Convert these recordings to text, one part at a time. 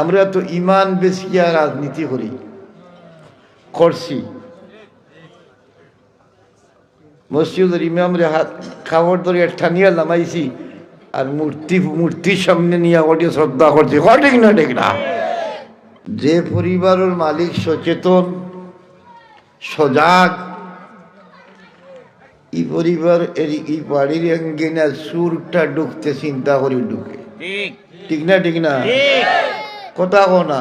আমরা তো ইমান বেশিয়া রাজনীতি করছি। মসজিদের ইমামরে হাত খাবার ধরে ঠানিয়া নামাইছি, আর মূর্তির সামনে নিয়ে ওটিয়ে শ্রদ্ধা করছি। ঠিক না ঠিক না? যে পরিবারের মালিক সচেতন সজাগ, এই পরিবার এই বাড়ির অঙ্গিনা সুরটা ঢুকতে চিন্তা করে ঢুকে। ঠিক না ঠিক না? কথা কো না?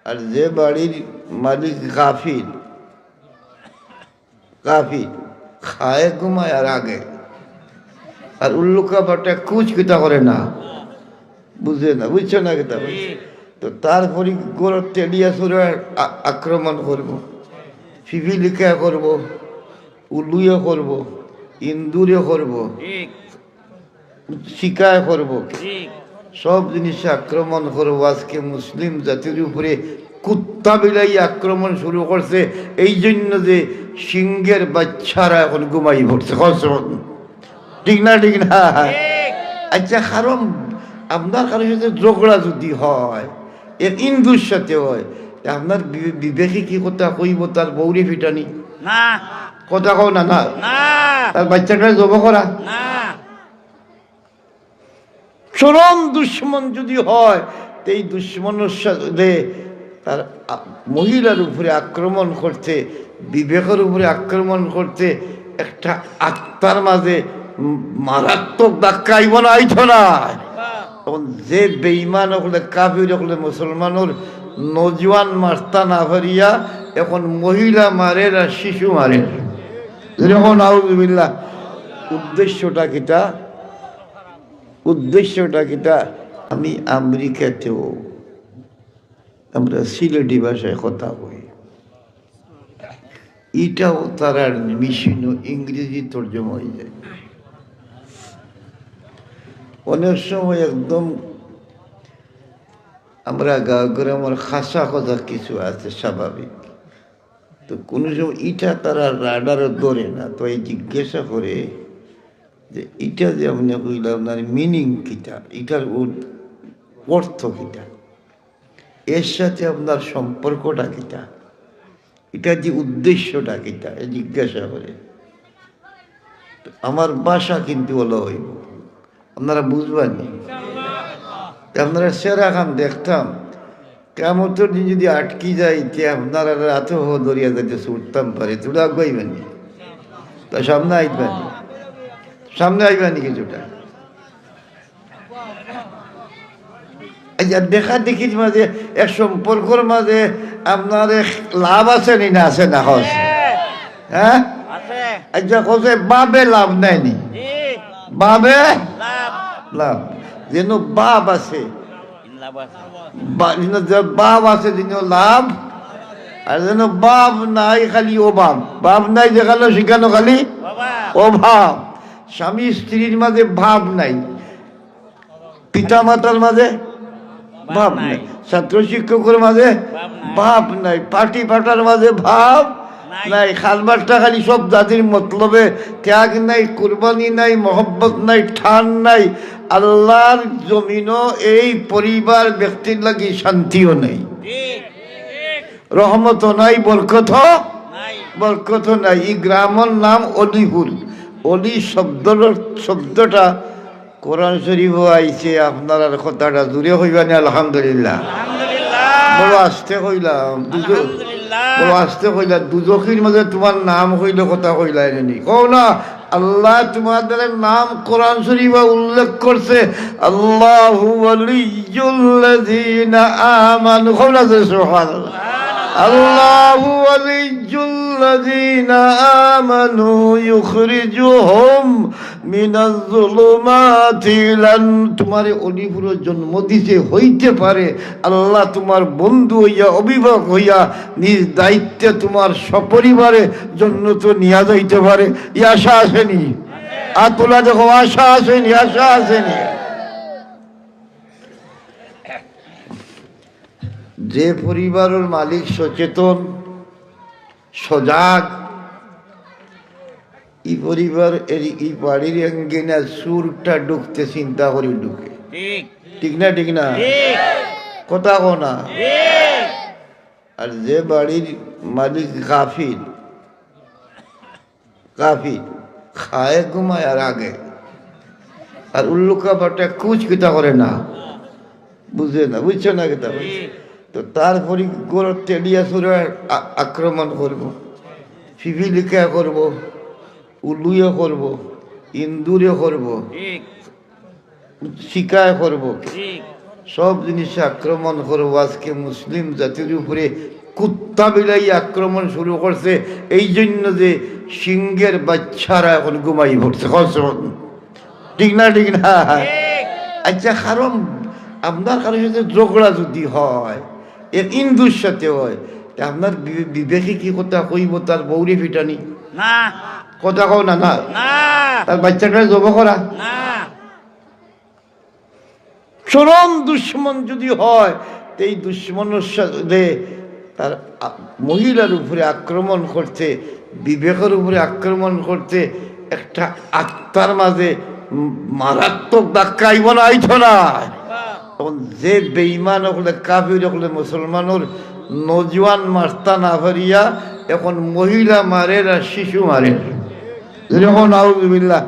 আর যে বাড়ির মালিক গাফিল খায় ঘুমায় আর আগে, আর উল্লুকা বাটা কুচ কিতা করে না, বুঝে না, বুঝছো না কিতা? তো তারপরে গরর তেলিয়া সুরে আক্রমণ করব, ফিফিলিকা করব, উলুয়ে করব, ইন্দুরে করব, শিকায় করব, সব জিনিসে আক্রমণ করবো। আজকে মুসলিম জাতির উপরে কুত্তা বিলাই আক্রমণ শুরু করছে, এই জন্য যে সিংহের বাচ্চারা এখন ঘুমাই পড়ছে। ঠিক না ঠিক না? আচ্ছা, কারণ আপনার কারোর সাথে ঝগড়া যদি হয়, এর ইন্দুর সাথে হয়, আপনার বিবেকে কি কথা কইব? তার বৌরি ফিটানি না, কথা কও না, না তার বাচ্চাটা জব করা। চরম দুশ্মন যদি হয়, এই দুশ্মনের সাথে তার মহিলার উপরে আক্রমণ করতে, বিবেকের উপরে আক্রমণ করতে, একটা আত্মার মাঝে মারাত্মক ধাক্কা আইব না, আইছ না? তখন যে বেঈমান হলে, কাফির হলে, মুসলমানের নজওয়ান মারতা না ভরিয়া এখন মহিলা মারে আর শিশু মারে। যখন আউযুবিল্লাহ। উদ্দেশ্যটা কিটা? আমি আমেরিকাতেও আমরা সিলেটি ভাষায় কথা কই, এটাও তারা মিশিন ইংরেজি তর্জমা হয়ে যায়। অনেক সময় একদম আমরা গা করে আমার খাসা কথা কিছু আছে স্বাভাবিক, তো কোনো সময় এটা তারা রাডারও ধরে না, তো এই জিজ্ঞাসা করে যে এটা যে আপনি কইলাম আপনার মিনিং কিটা, এটার অর্থ কিটা, এর সাথে আপনার সম্পর্কটা কিটা, এটার যে উদ্দেশ্যটা কিটা, এ জিজ্ঞাসা করে। আমার বাসা কিন্তু হলো হইব, আপনারা বুঝবেন। আপনারা সেরা খান দেখতাম, কেমতর দিন যদি আটকি যাইতে আপনারা রাতে দরিয়া যাইতে ছুটতাম পারে, তোরা আগাইবেন, তা সামনে আইবেনি কিছুটা। দেখা দেখির মাঝে এক সম্পর্কর মাঝে আপনার লাভ আছে নি না? আছে না? হ্যাঁ, আচ্ছা, কোথায় বাবে লাভ নেয়নি? বাবে লাভ, যেন বাপ আছে, বাপ আছে যেন লাভ, আর যেন বাপ নাই খালি অভাব। বাপ নাই দেখালো শিখানো খালি অভাব। স্বামী স্ত্রীর মাঝে ভাব নাই, পিতা মাতার মাঝে ভাব নাই, ছাত্র শিক্ষকের মাঝে ভাব নাই, পার্টি পাটার মাঝে ভাব নাই, খালবারটা খালি সব জাতির মতলবে, ত্যাগ নাই, কুরবানি নাই, মহব্বত নাই, ঠান নাই। আল্লাহর জমিনও এই পরিবার ব্যক্তির লাগি শান্তিও নেই, রহমত নাই, বরকত নাই। এই গ্রামের নাম অলিপুর। অলি শব্দটা কোরআন শরীফ আইছে। আপনার কথাটা দূরে হইবানি? আলহামদুলিল্লাহ। বড় আসতে কইলাম, বড় আসতে কইলাম। দুজখির মাঝে তোমার নাম হইলে কথা কইলা এনে কও না। আল্লাহ তোমাদের নাম কোরআন শরীফে উল্লেখ করছে, আল্লাহু ওয়ালিয়্যুল্লাযীনা আমানু। কওনা সুবহানাল্লাহ। আল্লাহু ওয়ালিয়্যুল্লাযীনা আমানু ইউখরিজুহুম মিনাজ যুলুমাতি ইলান। তোমারে অলিপুরে জন্ম দিতে হইতে পারে আল্লাহ তোমার বন্ধু হইয়া, অভিভাবক হইয়া, নিজ দায়িত্বে তোমার সপরিবারে জন্নত নিয়ে যাইতে পারে। এই আশা আসেনি? আর তোলা দেখো, আশা আসেনি? আশা আসেনি? যে পরিবারের মালিক সচেতন সজাগ, এই পরিবার এই বাড়ির অঙ্গিনা সুরটা ঢুকতে চিন্তা করে ঢুকে। ঠিক না ঠিক না? কথা কো না। আর যে বাড়ির মালিক গাফিল, গাফিল খায় ঘুমায় আর আগে, আর উল্লুকা বাটা কুচ কিতা করে না, বুঝে না, বুঝছো না কিতা। তো তারপরে গোড় টেলিয়া সুরে আক্রমণ করব, ফিফিলিকা করব, উলুয়ে করব, ইন্দুরে করব, শিকায় করব, সব জিনিসে আক্রমণ করবো। আজকে মুসলিম জাতির উপরে কুত্তা বিলাই আক্রমণ শুরু করছে, এই জন্য যে সিংহের বাচ্চারা এখন ঘুমাই পড়ছে। ঠিক না, ঠিক না? আচ্ছা, কারণ আপনার কারোর সাথে ঝগড়া যদি হয়, এক ইন্দুর সাথে হয়, তা আপনার বিবেকে কি কথা কইব? তার বৌরি ফিটানি না, কথা কও না, না তার বাচ্চাটা জব করা না। চরম দুশ্মন যদি হয়, এই দুশ্মনের সাথে তার মহিলার উপরে আক্রমণ করতে, বিবেকের উপরে আক্রমণ করতে, একটা আত্মার মাঝে মারাত্মক ধাক্কা আইব না, আইছ না? তখন যে বেঈমান হলে, কাফির হলে, মুসলমানের নজওয়ান মারতা না পারিয়া এখন মহিলা মারে আর শিশু মারে। যখন আউযুবিল্লাহ।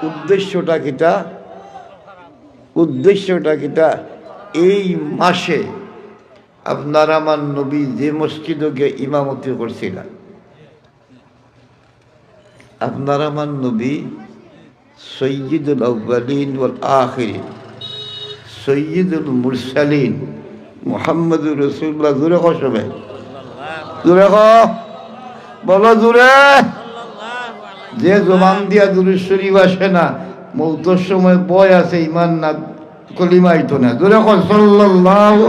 উদ্দেশ্যটা কিটা? উদ্দেশ্যটা কিটা? এই মাসে আপনার আমার নবী যে মসজিদে গিয়ে ইমামতি করছিলেন, আপনার আমার নবী সৈয়দুল আউয়ালিন ওয়াল আখিরিন, সৈয়দুল মুরসালিন মুহাম্মদুর রাসূলুল্লাহ। জোরে কও সবাই, জোরে কও, বলো জোরে। যে জবান দিয়া দুরূদ শরীফ আসে না, মৌতের সময় বয় আছে, ইমান না, কলিমা আইতো না। জোরে কও সাল্লাল্লাহু।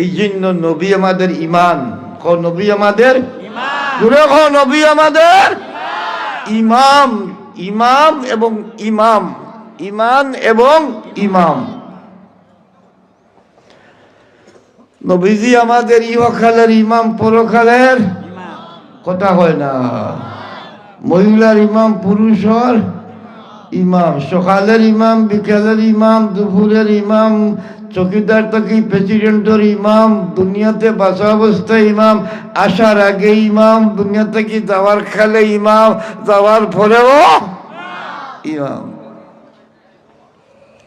এই জন্য নবী আমাদের ইমান। কও নবী আমাদের ইমান। জোরে কও নবী আমাদের ইমাম। ইমাম এবং ইমাম, ইমান এবং ইমাম। নবীজি আমাদের ইহকালের ইমাম, পরকালের কথা হয় না। মহিলার ইমাম, পুরুষের ইমাম, সকালের ইমাম, বিকালের ইমাম, দুপুরের ইমাম, চকিদার থেকে প্রেসিডেন্টের ইমাম, দুনিয়াতে বাসা অবস্থায় ইমাম, আসার আগে ইমাম, দুনিয়া থেকে যাওয়ার খালে ইমাম, যাওয়ার পরেও ইমাম।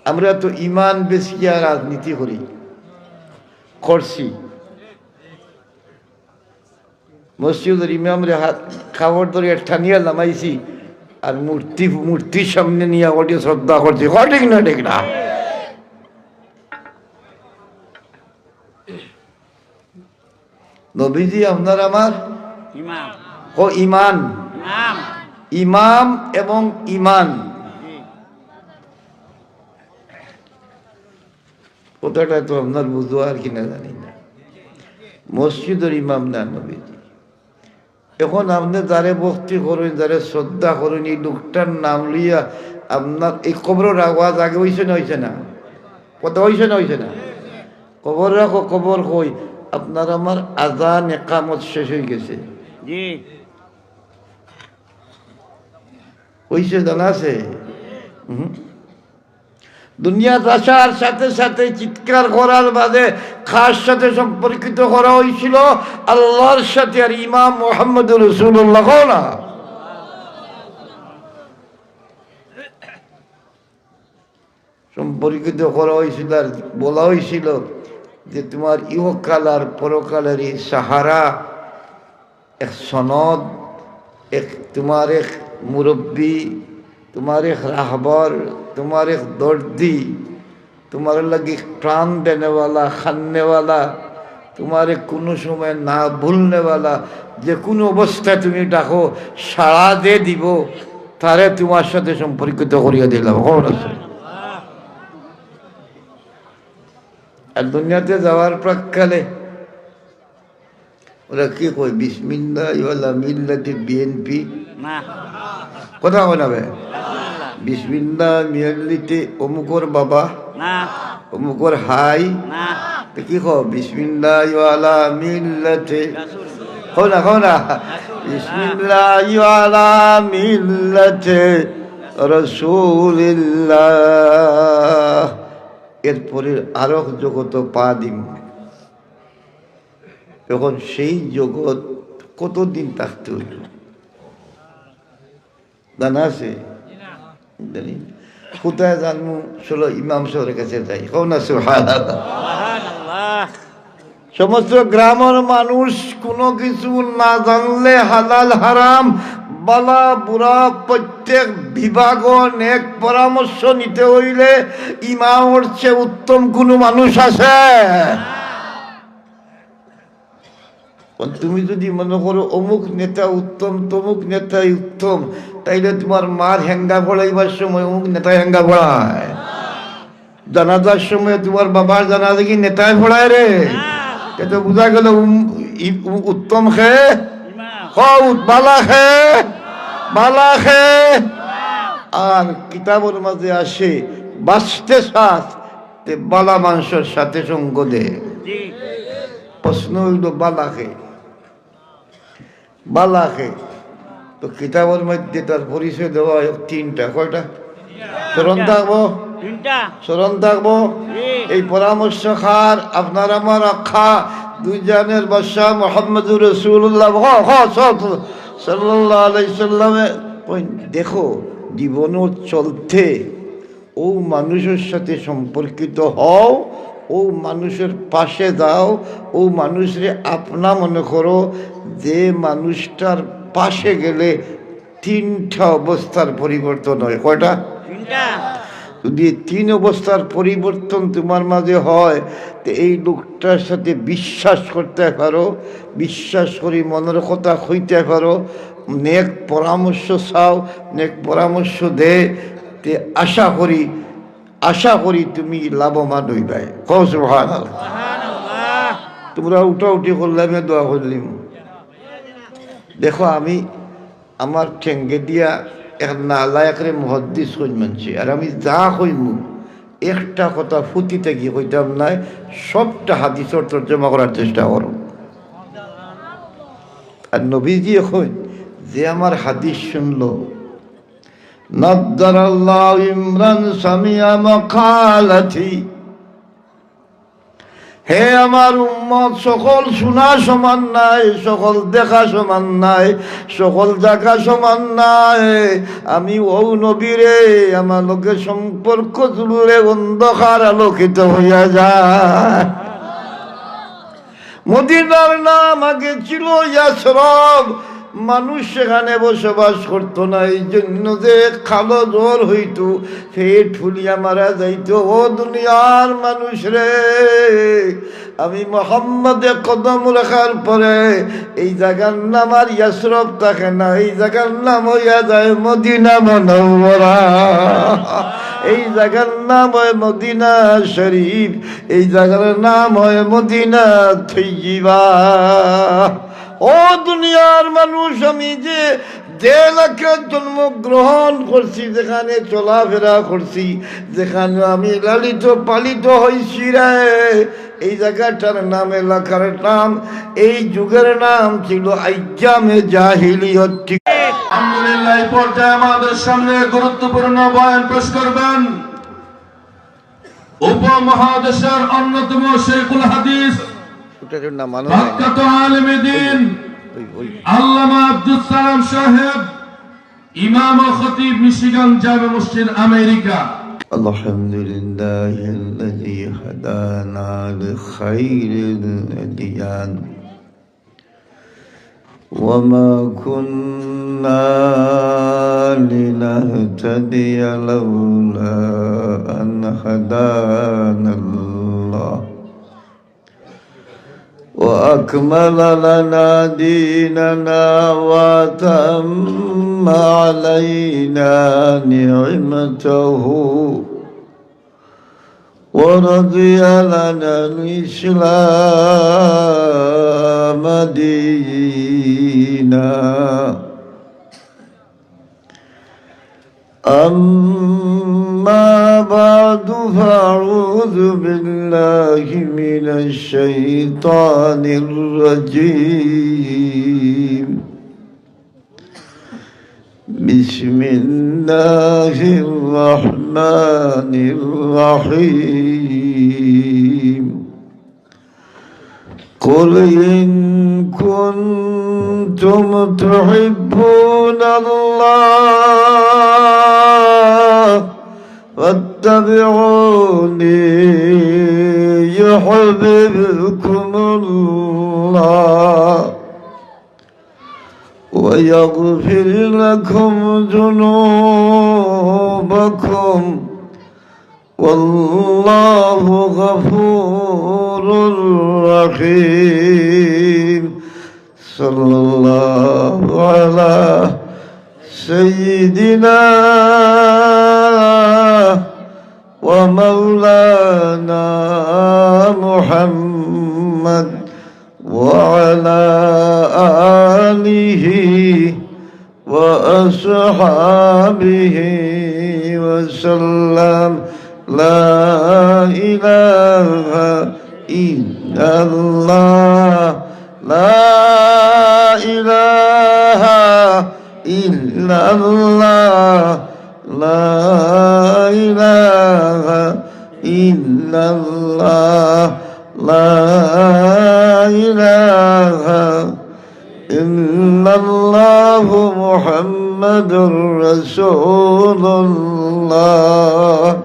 আমরা তো ইমান বেশিয়া রাজনীতি করছি। মসজিদের ইমামরে হাত খাবার ধরে ঠানিয়া নামাইছি, আর মূর্তির সামনে নিয়ে ওটি শ্রদ্ধা করছি। ঠিক না, ঠিক না? নবীজি আপনার আমার ইমাম। ও ইমান, ইমাম এবং ইমান, কথাটা তো আপনার বুঝো আর কিনা জানি না। মসজিদের ইমাম না নবীজি। এখন আপনি যারে ভক্তি করেন, যারে শ্রদ্ধা করেন, এই লোকটার নাম লইয়া আপনার এই কবরের আওয়াজ আগে হয়েছে না, হয়েছে না? কথা হয়েছে না, হয়েছে না? কবর রাখো, কবর কই আপনার আমার আজান একামত শেষ হয়ে গেছে। হয়েছে, জানা আছে? দুনিয়াতে আসার সাথে সাথে চিৎকার করার বাদে খাস সাথে সম্পর্কিত করা হয়েছিল আল্লাহর সাথে, আর ইমাম মুহাম্মদুর রাসূলুল্লাহ না। সম্পর্কিত করা হয়েছিল, আর বলা হয়েছিল যে তোমার ইহকাল আর পরকালের এই সাহারা, এক সনদ, এক তোমার এক মুরব্বী, তোমার এক রাহবর, তোমার এক দর্দি, তোমার লাগি প্রাণ দেনেওয়ালা, খান্নেওয়ালা, তোমার কোনো সময় না ভুলনেওয়ালা, যে কোনো অবস্থায় তুমি ডাকো সাড়া দিয়ে দিব, তারে তোমার সাথে সম্পর্কিত করিয়া দিলাম। আর দুনিয়াতে যাওয়ার প্রাককালে ওরা কি কয়? বিসমিল্লাহ ওয়ালা মিল্লাতি বিএনপি না, কথা হয় না ভাই? বিসমিল্লাহ মিয়াল্লিতে অমুকর বাবা না, অমুকর হাই না, তো কি কো? বিসমিল্লাহ ওয়ালা মিল্লাতে, কও না বিসমিল্লাহ ওয়ালা মিল্লাতে রাসূলিল্লাহ। এরপরে আরো জগৎ পা দিম। এখন সেই জগৎ কতদিন থাকতে হইল জানা আছে? জানি কোথায় জানবো? চলো ইমাম সাহেবের কাছে যাই। হোক না সুবহানাল্লাহ। সমস্ত গ্রামের মানুষ কোনো কিছু না জানলে হালাল হারাম বালা বুড়া প্রত্যেক বিভাগ নেক পরামর্শ নিতে হইলে ইমামের চেয়ে উত্তম কোনো মানুষ আছে? তুমি যদি মনে করো অমুক নেতা উত্তম তমুক নেতাই উত্তম, তাইলে তোমার মার হ্যাঙ্গা পড়াইবার সময় অমুক নেতা হ্যাঙ্গা পড়ায়, জানাজার সময় তোমার বাবার জানাজা কি নেতায় পড়ায় রে? এটা বোঝা গেল উত্তম খে বালা খে বালা খে। আর কিতাবের মাঝে আসে বাঁচতে সাথ বালা মানুষের সাথে সঙ্গ দে। প্রশ্ন হইল বালা খে বালা খে, তো কিতাবের মধ্যে তার পরিচয় দেওয়া হয় তিনটা। কয়টা? স্মরণ থাকবো, স্মরণ থাকবো। এই পরামর্শ খার আপনার আমার আখা দুইজনের বাদশাহ মুহাম্মদুর রাসূলুল্লাহ সাল্লাল্লাহু আলাইহি সাল্লামে দেখো জীবন চলতে ও মানুষের সাথে সম্পর্কিত হও, ও মানুষের পাশে যাও, ও মানুষরে আপনা মনে করো। যে মানুষটার পাশে গেলে তিনটা অবস্থার পরিবর্তন হয়। কয়টা? তিনটা। যদি তিন অবস্থার পরিবর্তন তোমার মাঝে হয়, তো এই লোকটার সাথে বিশ্বাস করতে পারো, বিশ্বাস করি মনের কথা হইতে পারো, নেক পরামর্শ চাও, নেক পরামর্শ দে, তে আশা করি তুমি লাভবান হইবে। সুবহানাল্লাহ। তোমরা উঠাউঠি করলাম, দোয়া করলাম। দেখো আমি আমার ঠেঙ্গে দিয়া এক নালায়করে মুহাদ্দিস কই মানছি, আর আমি যা কইমু একটা কথা ফুটিতে গিয়ে কইতাম নাই, সবটা হাদিসের তর্জমা করার চেষ্টা করো। আর নবীজি এখন যে আমার হাদিস শুনলো, নাদ্দারাল্লাহু ইমরান সামিয়া মাকালাতি, হে আমার উম্মত, সকল শোনা সমান নাই, সকল দেখা সমান নাই, সকল দেখা সমান নাই। আমি ও নবীরে আমার লোকের সম্পর্ক জুড়ে অন্ধকার আলোকিত হইয়া যায়। মদিনার নাম আগে ছিল ইয়াসরব, মানুষ সেখানে বসবাস করতো না, এই জন্য যে খালো জ্বর হইতো, পেট ফুলিয়া মারা যাইতো। ও দুনিয়ার মানুষ রে, আমি মুহাম্মদে কদম রাখার পরে এই জায়গার নাম আর ইয়াসরব থাকে না, এই জায়গার নাম হইয়া যায় মদিনা মুনাওয়ারা। এই জায়গার নাম হয় মদিনা শরীফ, এই জায়গার নাম হয় মদিনা তৈয়বা। ও দুনিয়ার মানুষ, আমি যে এলাকে জন্মগ্রহণ করছি, যেখানে চলাফেরা করছি, যেখানে আমি লালিত পালিত হয়েছি রে, এই জায়গাটার নাম, এলাকার নাম, এই যুগের নাম ছিল আইয়ামে জাহিলিয়ত। আলহামদুলিল্লাহ, এই পর্যায়ে আমাদের সামনে গুরুত্বপূর্ণ বয়ান পেশ করবেন উপমহাদেশের অন্যতম শেখুল হাদিস, বিখ্যাত আলেমে দ্বীন আল্লামা আব্দুস সালাম সাহেব, ইমাম ও খতিব, মিশিগান জামে মসজিদ, আমেরিকা। আলহামদুলিল্লাহিল্লাযী হাদানা লিখাইরিল আদিয়ান ওয়া মা কুন্না লিনাহতাদিয়া লাউলা আন হাদানাল্লাহ وأكمل لنا ديننا وأتم علينا نعمته ورضي لنا الإسلام دينا. أما بعد فأعوذ بالله من الشيطان الرجيم. بسم الله الرحمن الرحيم قل إن كنتم تحبون الله فاتبعوني يحببكم الله ويغفر لكم ذنوبكم والله غفور رحيم صلى الله على سيدنا ومولانا محمد وعلى آله وأصحابه وسلم لا إله إلا الله لا إله إلا الله لا إله إلا الله لا إله إلا الله محمد رسول الله